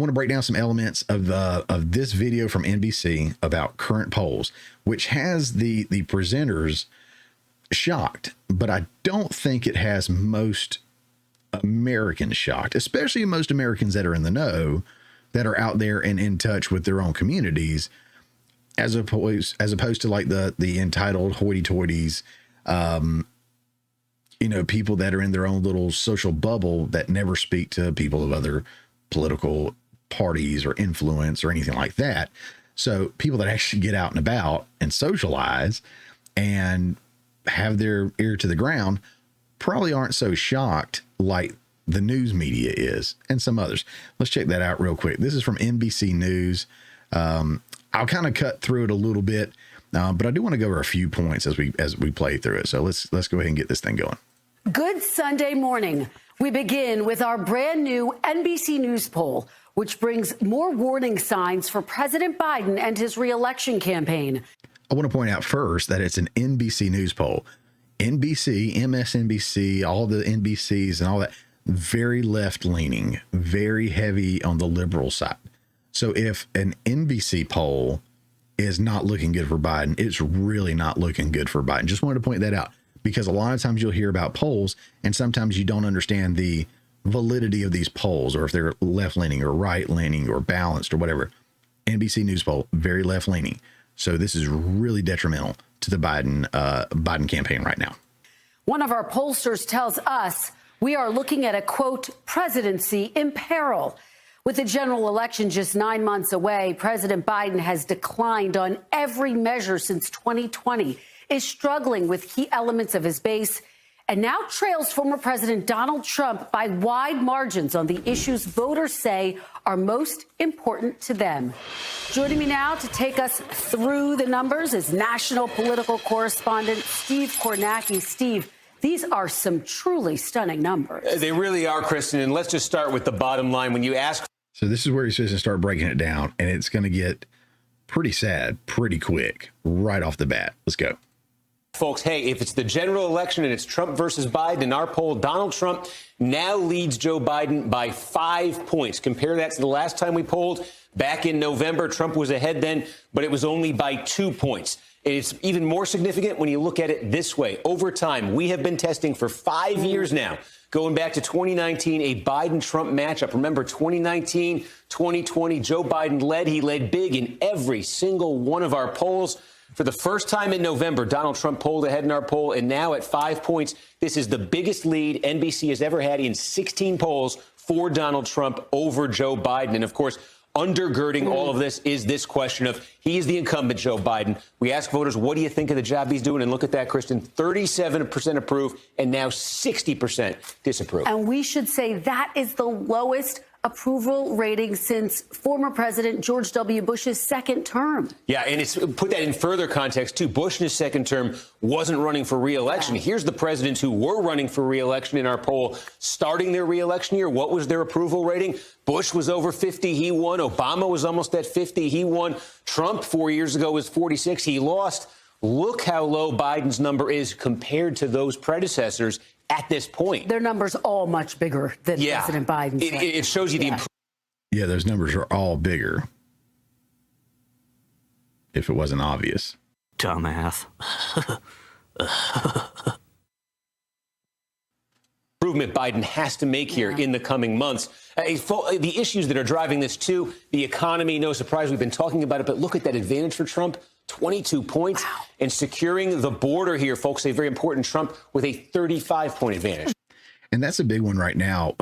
want to break down some elements of this video from NBC about current polls, which has the presenters shocked, but I don't think it has most Americans shocked, especially most Americans that are in the know, that are out there and in touch with their own communities, as opposed to like the entitled hoity-toities, people that are in their own little social bubble that never speak to people of other political parties or influence or anything like that. So people that actually get out and about and socialize and have their ear to the ground probably aren't so shocked like the news media is, and some others. Let's check that out real quick. This is from NBC News. I'll kind of cut through it a little bit, but I do want to go over a few points as we play through it. So let's go ahead and get this thing going. Good Sunday morning. We begin with our brand new NBC News poll, which brings more warning signs for President Biden and his reelection campaign. I want to point out first that it's an NBC News poll. NBC, MSNBC, all the NBCs and all that, very left-leaning, very heavy on the liberal side. So if an NBC poll is not looking good for Biden, it's really not looking good for Biden. Just wanted to point that out, because a lot of times you'll hear about polls and sometimes you don't understand the validity of these polls, or if they're left-leaning or right-leaning or balanced or whatever. NBC News poll, very left-leaning. So this is really detrimental to the Biden campaign right now. One of our pollsters tells us we are looking at a, quote, presidency in peril. With the general election just 9 months away, President Biden has declined on every measure since 2020, is struggling with key elements of his base, and now trails former President Donald Trump by wide margins on the issues voters say are most important to them. Joining me now to take us through the numbers is national political correspondent Steve Kornacki. Steve, these are some truly stunning numbers. They really are, Kristen. And let's just start with the bottom line. When you ask. So this is where he's supposed to start breaking it down, and it's going to get pretty sad pretty quick right off the bat. Let's go. Folks, hey, if it's the general election and it's Trump versus Biden, in our poll, Donald Trump now leads Joe Biden by 5 points. Compare that to the last time we polled back in November. Trump was ahead then, but it was only by 2 points. It's even more significant when you look at it this way. Over time, we have been testing for 5 years now, going back to 2019, a Biden-Trump matchup. Remember, 2019, 2020, Joe Biden led. He led big in every single one of our polls. For the first time in November, Donald Trump polled ahead in our poll, and now at 5 points, this is the biggest lead NBC has ever had in 16 polls for Donald Trump over Joe Biden. And, of course, undergirding all of this is this question of he is the incumbent, Joe Biden. We ask voters, what do you think of the job he's doing? And look at that, Kristen, 37% approve and now 60% disapprove. And we should say that is the lowest approval rating since former President George W. Bush's second term. Yeah, and it's put that in further context, too. Bush in his second term wasn't running for re-election. Yeah. Here's the presidents who were running for re-election in our poll starting their re-election year. What was their approval rating? Bush was over 50. He won. Obama was almost at 50. He won. Trump 4 years ago was 46. He lost. Look how low Biden's number is compared to those predecessors at this point. Their numbers all much bigger than President Biden's. It shows you the improvement. Yeah, those numbers are all bigger. If it wasn't obvious. Dumbass. Improvement Biden has to make here in the coming months. The issues that are driving this, too, the economy, no surprise, we've been talking about it, but look at that advantage for Trump. 22 points. Wow. And securing the border here, folks, a very important Trump with a 35-point advantage. And that's a big one right now,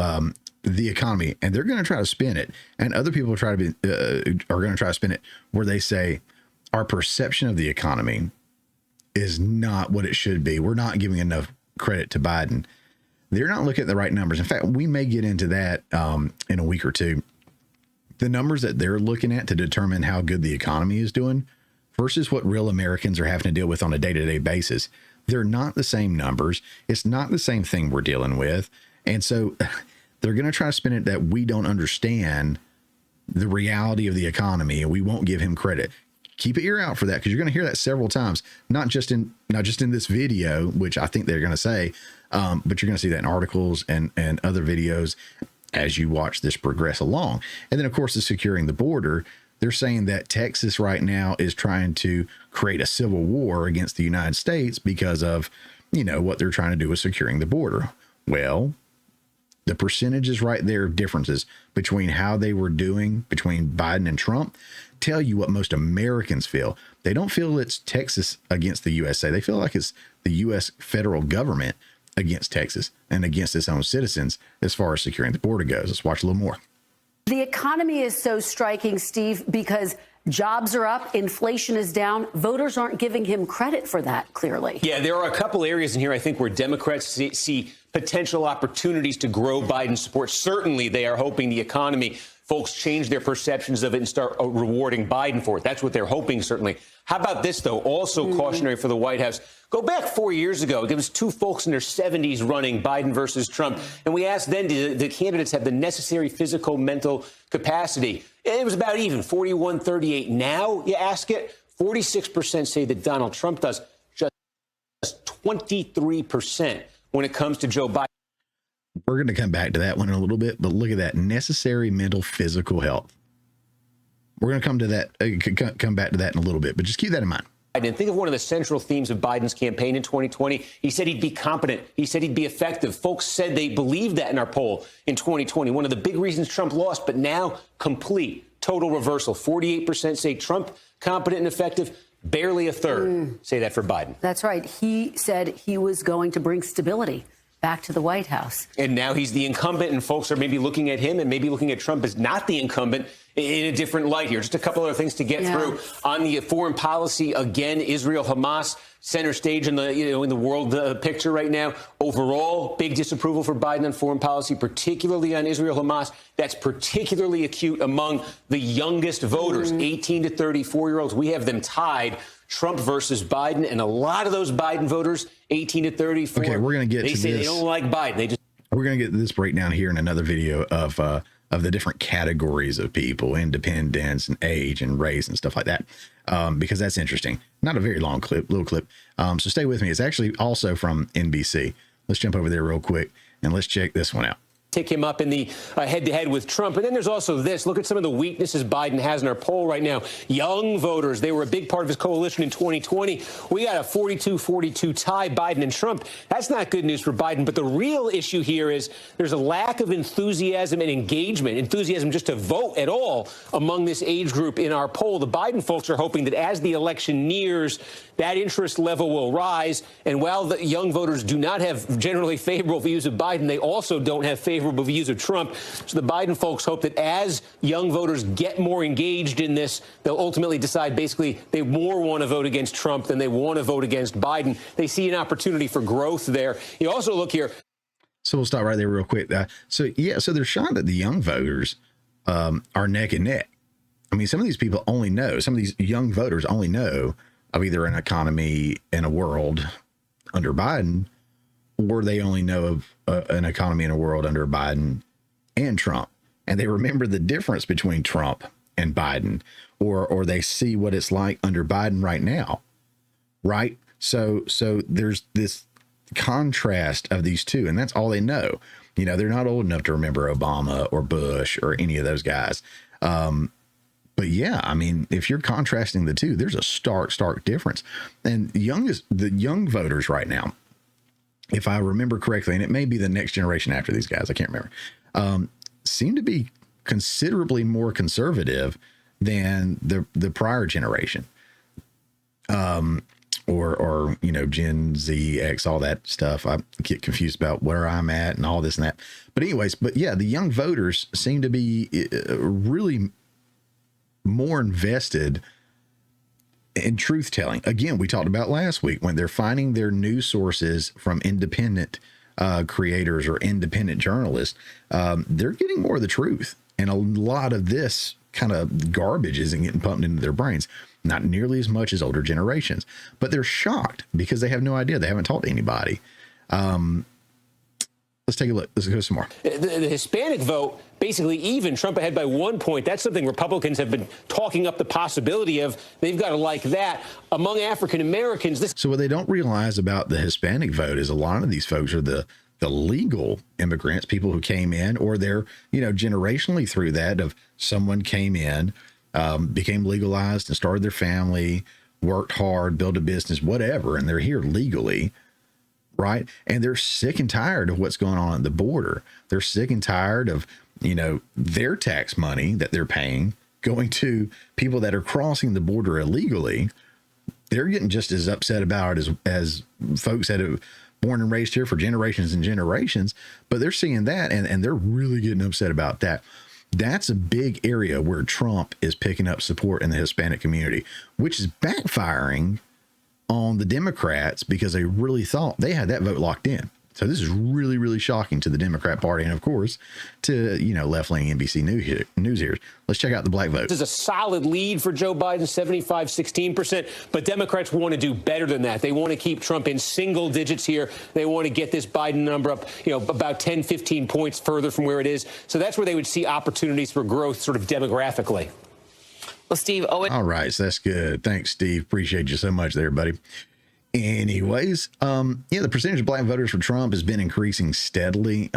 the economy. And they're going to try to spin it. And other people are going to try to spin it where they say our perception of the economy is not what it should be. We're not giving enough credit to Biden. They're not looking at the right numbers. In fact, we may get into that in a week or two. The numbers that they're looking at to determine how good the economy is doing versus what real Americans are having to deal with on a day-to-day basis. They're not the same numbers. It's not the same thing we're dealing with. And so they're going to try to spin it that we don't understand the reality of the economy and we won't give him credit. Keep an ear out for that, because you're going to hear that several times, not just in this video, which I think they're going to say, but you're going to see that in articles and other videos. as you watch this progress along. And then, of course, the securing the border. They're saying that Texas right now is trying to create a civil war against the United States because of, what they're trying to do with securing the border. Well, the percentages right there of differences between how they were doing between Biden and Trump tell you what most Americans feel. They don't feel it's Texas against the USA. They feel like it's the U.S. federal government against Texas and against its own citizens as far as securing the border goes. Let's watch a little more. The economy is so striking, Steve, because jobs are up, inflation is down. Voters aren't giving him credit for that, clearly. Yeah, there are a couple areas in here, I think, where Democrats see potential opportunities to grow Biden's support. Certainly, they are hoping the economy, folks change their perceptions of it and start rewarding Biden for it. That's what they're hoping, certainly. How about this, though? Also cautionary for the White House. Go back 4 years ago. There was two folks in their 70s running, Biden versus Trump. And we asked then, did the candidates have the necessary physical, mental capacity? It was about even, 41-38. Now, you ask it, 46% say that Donald Trump does, just 23% when it comes to Joe Biden. We're going to come back to that one in a little bit, but look at that necessary mental, physical health. We're going to come back to that in a little bit, but just keep that in mind. And think of one of the central themes of Biden's campaign in 2020. He said he'd be competent. He said he'd be effective. Folks said they believed that in our poll in 2020. One of the big reasons Trump lost, but now complete, total reversal. 48% say Trump competent and effective. Barely a third say that for Biden. That's right. He said he was going to bring stability back to the White House. And now he's the incumbent, and folks are maybe looking at him and maybe looking at Trump as not the incumbent in a different light here. Just a couple other things to get through on the foreign policy. Again, Israel, Hamas, center stage in the in the world picture right now. Overall, big disapproval for Biden on foreign policy, particularly on Israel, Hamas. That's particularly acute among the youngest voters, 18 to 34-year-olds. We have them tied. Trump versus Biden, and a lot of those Biden voters, 18 to 34. Okay, we're going to get to this. They say they don't like Biden. We're going to get this breakdown here in another video of the different categories of people, independence and age and race and stuff like that, because that's interesting. Not a very long clip, little clip. So stay with me. It's actually also from NBC. Let's jump over there real quick and let's check this one out. Take him up in the head-to-head with Trump. And then there's also this. Look at some of the weaknesses Biden has in our poll right now. Young voters, they were a big part of his coalition in 2020. We got a 42-42 tie, Biden and Trump. That's not good news for Biden. But the real issue here is there's a lack of enthusiasm and enthusiasm just to vote at all among this age group in our poll. The Biden folks are hoping that as the election nears, that interest level will rise. And while the young voters do not have generally favorable views of Biden, they also don't have favorable views of Trump. So the Biden folks hope that as young voters get more engaged in this, they'll ultimately decide basically they more want to vote against Trump than they want to vote against Biden. They see an opportunity for growth there. You also look here. So we'll stop right there real quick. So they're shocked that the young voters are neck and neck. I mean, some of these people only know, some of these young voters only know of either an economy in a world under Biden, or they only know of an economy in a world under Biden and Trump. And they remember the difference between Trump and Biden, or they see what it's like under Biden right now. Right. So there's this contrast of these two, and that's all they know. They're not old enough to remember Obama or Bush or any of those guys. But yeah, I mean, if you're contrasting the two, there's a stark difference. And the young voters right now, if I remember correctly, and it may be the next generation after these guys, I can't remember, seem to be considerably more conservative than the prior generation. Or Gen Z, X, all that stuff. I get confused about where I'm at and all this and that. But yeah, the young voters seem to be really more invested in truth telling. Again, we talked about last week when they're finding their news sources from independent creators or independent journalists. They're getting more of the truth, and a lot of this kind of garbage isn't getting pumped into their brains. Not nearly as much as older generations, but they're shocked because they have no idea. They haven't talked to anybody. Let's take a look. Let's go some more. The Hispanic vote, basically even, Trump ahead by 1 point. That's something Republicans have been talking up the possibility of. They've got to like that. Among African Americans, So what they don't realize about the Hispanic vote is a lot of these folks are the the legal immigrants, people who came in, or they're, generationally through that of someone came in, became legalized and started their family, worked hard, built a business, whatever, and they're here legally, right? And they're sick and tired of what's going on at the border. They're sick and tired of, their tax money that they're paying going to people that are crossing the border illegally. They're getting just as upset about it as folks that have born and raised here for generations and generations, but they're seeing that and they're really getting upset about that. That's a big area where Trump is picking up support in the Hispanic community, which is backfiring on the Democrats because they really thought they had that vote locked in. So this is really, really shocking to the Democrat Party and, of course, to, left-leaning NBC News here. Let's check out the black vote. This is a solid lead for Joe Biden, 75-16%. But Democrats want to do better than that. They want to keep Trump in single digits here. They want to get this Biden number up, about 10, 15 points further from where it is. So that's where they would see opportunities for growth sort of demographically. Well, Steve, all right, so that's good. Thanks, Steve. Appreciate you so much there, buddy. Anyways, the percentage of black voters for Trump has been increasing steadily.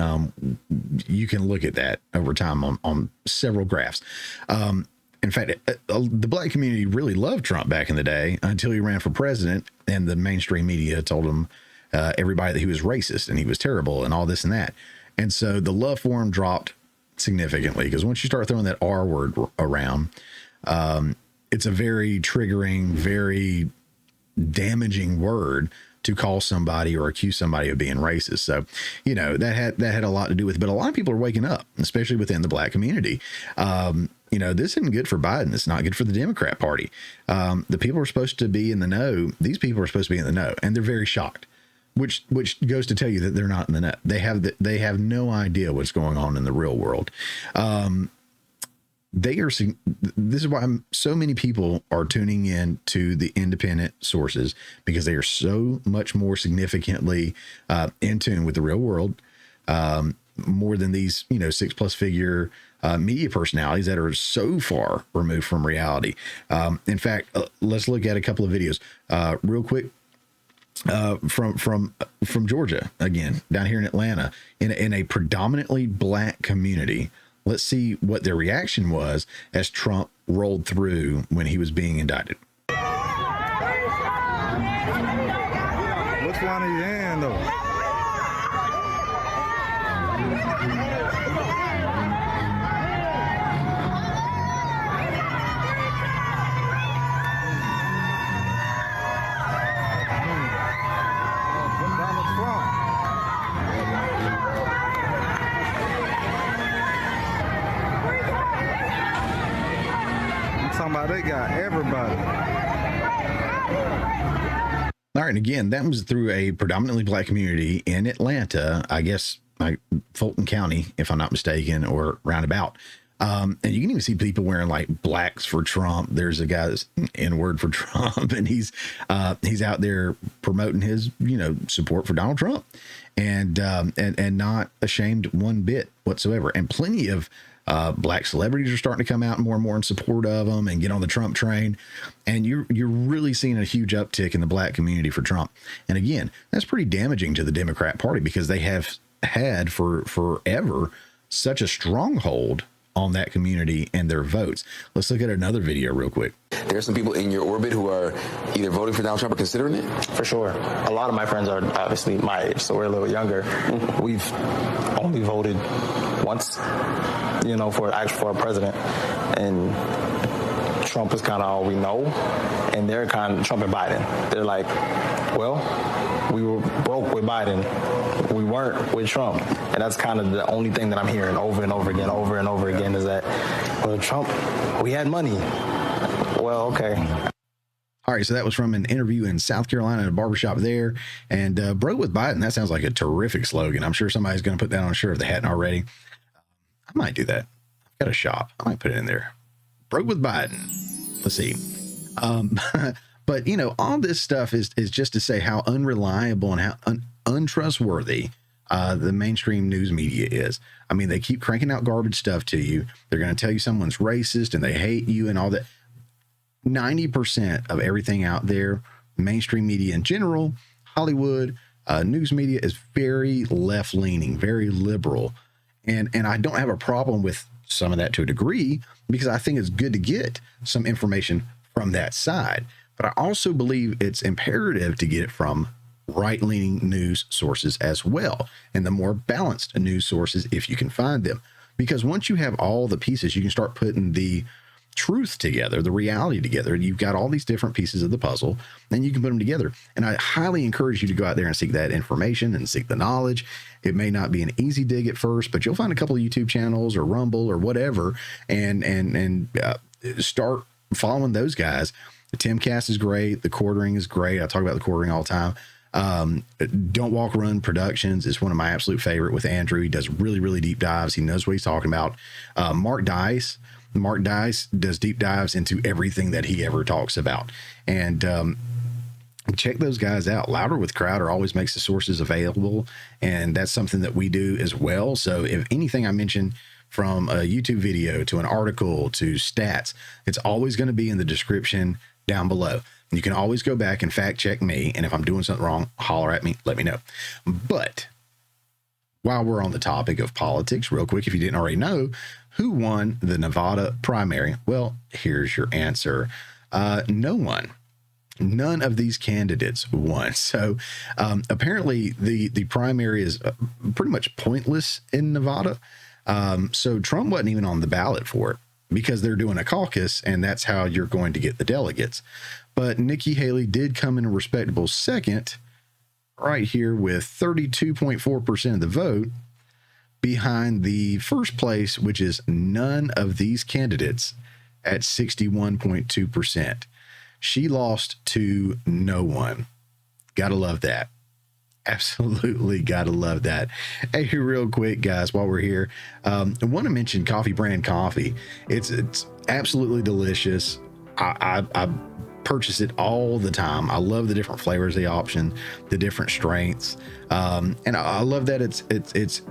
You can look at that over time on several graphs. In fact, the black community really loved Trump back in the day until he ran for president and the mainstream media told him, everybody, that he was racist and he was terrible and all this and that. And so the love for him dropped significantly because once you start throwing that R word around, it's a very triggering, very damaging word to call somebody or accuse somebody of being racist. So, that had a lot to do with it. But a lot of people are waking up, especially within the black community. This isn't good for Biden. It's not good for the Democrat Party. The people are supposed to be in the know. These people are supposed to be in the know, and they're very shocked, which goes to tell you that they're not in the know. They have no idea what's going on in the real world. This is why so many people are tuning in to the independent sources, because they are so much more significantly in tune with the real world, more than these 6+ figure media personalities that are so far removed from reality. In fact, let's look at a couple of videos real quick. From Georgia, again, down here in Atlanta, in a predominantly black community. Let's see what their reaction was as Trump rolled through when he was being indicted. Which one are you in, though? They got everybody. All right. And again, that was through a predominantly black community in Atlanta, I guess, like Fulton County, if I'm not mistaken, or roundabout. And you can even see people wearing like blacks for Trump. There's a guy that's N-word for Trump, and he's out there promoting his, support for Donald Trump, and not ashamed one bit whatsoever. And plenty of black celebrities are starting to come out more and more in support of him and get on the Trump train. And you're really seeing a huge uptick in the black community for Trump. And again, that's pretty damaging to the Democrat Party, because they have had for forever such a stronghold on that community and their votes. Let's look at another video real quick. There are some people in your orbit who are either voting for Donald Trump or considering it? For sure. A lot of my friends are obviously my age, so we're a little younger. We've only voted once, for a president. And Trump is kind of all we know. And they're kind of Trump and Biden. They're like, well, we were broke with Biden. We weren't with Trump. And that's kind of the only thing that I'm hearing over and over again is that, well, Trump, we had money. Well, okay. All right, so that was from an interview in South Carolina, in a barbershop there. And broke with Biden, that sounds like a terrific slogan. I'm sure somebody's going to put that on a shirt if they hadn't already. I might do that. I've got a shop. I might put it in there. Broke with Biden. Let's see. But, all this stuff is just to say how unreliable and how untrustworthy the mainstream news media is. I mean, they keep cranking out garbage stuff to you. They're going to tell you someone's racist and they hate you and all that. 90% of everything out there, mainstream media in general, Hollywood, news media is very left leaning, very liberal. And I don't have a problem with some of that to a degree, because I think it's good to get some information from that side. But I also believe it's imperative to get it from right-leaning news sources as well, and the more balanced news sources if you can find them. Because once you have all the pieces, you can start putting the truth together, the reality together. You've got all these different pieces of the puzzle, and you can put them together. And I highly encourage you to go out there and seek that information and seek the knowledge. It may not be an easy dig at first, but you'll find a couple of YouTube channels or Rumble or whatever, and start following those guys. The Timcast is great. The Quartering is great. I talk about the Quartering all the time. Don't Walk Run Productions is one of my absolute favorite with Andrew. He does really, really deep dives. He knows what he's talking about. Mark Dice does deep dives into everything that he ever talks about. And check those guys out. Louder with Crowder always makes the sources available, and that's something that we do as well. So if anything I mention, from a YouTube video to an article to stats, it's always going to be in the description down below. You can always go back and fact check me, and if I'm doing something wrong, holler at me, let me know. But while we're on the topic of politics, real quick, if you didn't already know, who won the Nevada primary? Well, here's your answer. No one. None of these candidates won. So apparently the primary is pretty much pointless in Nevada. So Trump wasn't even on the ballot for it, because they're doing a caucus, and that's how you're going to get the delegates. But Nikki Haley did come in a respectable second right here with 32.4% of the vote, behind the first place, which is none of these candidates, at 61.2%. She lost to no one. Gotta love that. Absolutely gotta love that. Hey, real quick, guys, while we're here, I want to mention Coffee Brand Coffee. It's absolutely delicious. I purchase it all the time. I love the different flavors they option, the different strengths, and I love that it's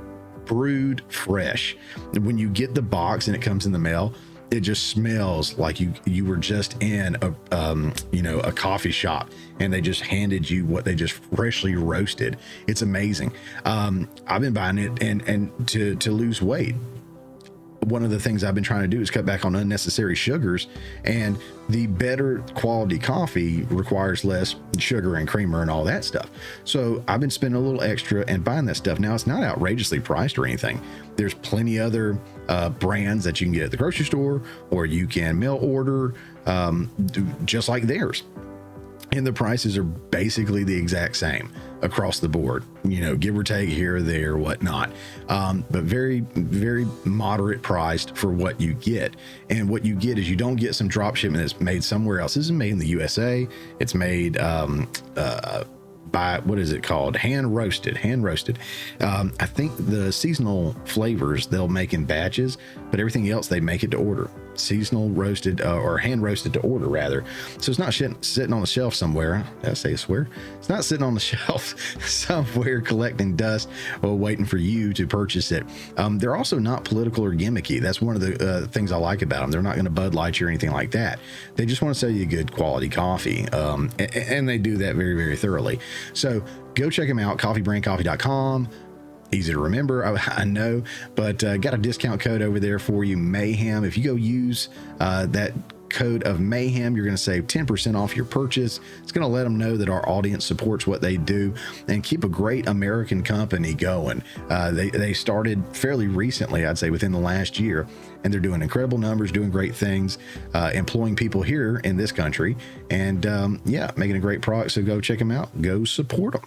brewed fresh. When you get the box and it comes in the mail, it just smells like you were just in a coffee shop, and they just handed you what they just freshly roasted. It's amazing. I've been buying it and to lose weight. One of the things I've been trying to do is cut back on unnecessary sugars, and the better quality coffee requires less sugar and creamer and all that stuff. So I've been spending a little extra and buying that stuff. Now, it's not outrageously priced or anything. There's plenty other brands that you can get at the grocery store, or you can mail order, just like theirs. And the prices are basically the exact same across the board, give or take here or there, whatnot. But very, very moderate priced for what you get. And what you get is, you don't get some drop shipment that's made somewhere else. This is made in the USA. It's made by, what is it called? Hand roasted. I think the seasonal flavors they'll make in batches, but everything else they make it to order. Seasonal roasted, or hand roasted to order rather. So it's not sitting on the shelf somewhere. Did I say swear? It's not sitting on the shelf somewhere collecting dust or waiting for you to purchase it. They're also not political or gimmicky. That's one of the things I like about them. They're not going to Bud Light you or anything like that. They just want to sell you good quality coffee. And they do that very, very thoroughly. So go check them out, coffeebrandcoffee.com. Easy to remember, I know, but got a discount code over there for you, Mayhem. If you go use that code of Mayhem, you're going to save 10% off your purchase. It's going to let them know that our audience supports what they do and keep a great American company going. They started fairly recently, I'd say within the last year, and they're doing incredible numbers, doing great things, employing people here in this country, and making a great product. So go check them out, go support them.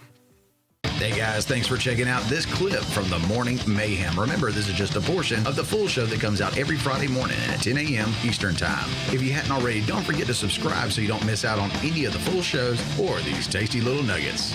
Hey guys, thanks for checking out this clip from the Morning Mayhem. Remember, this is just a portion of the full show that comes out every Friday morning at 10 a.m. Eastern Time. If you hadn't already, don't forget to subscribe so you don't miss out on any of the full shows or these tasty little nuggets.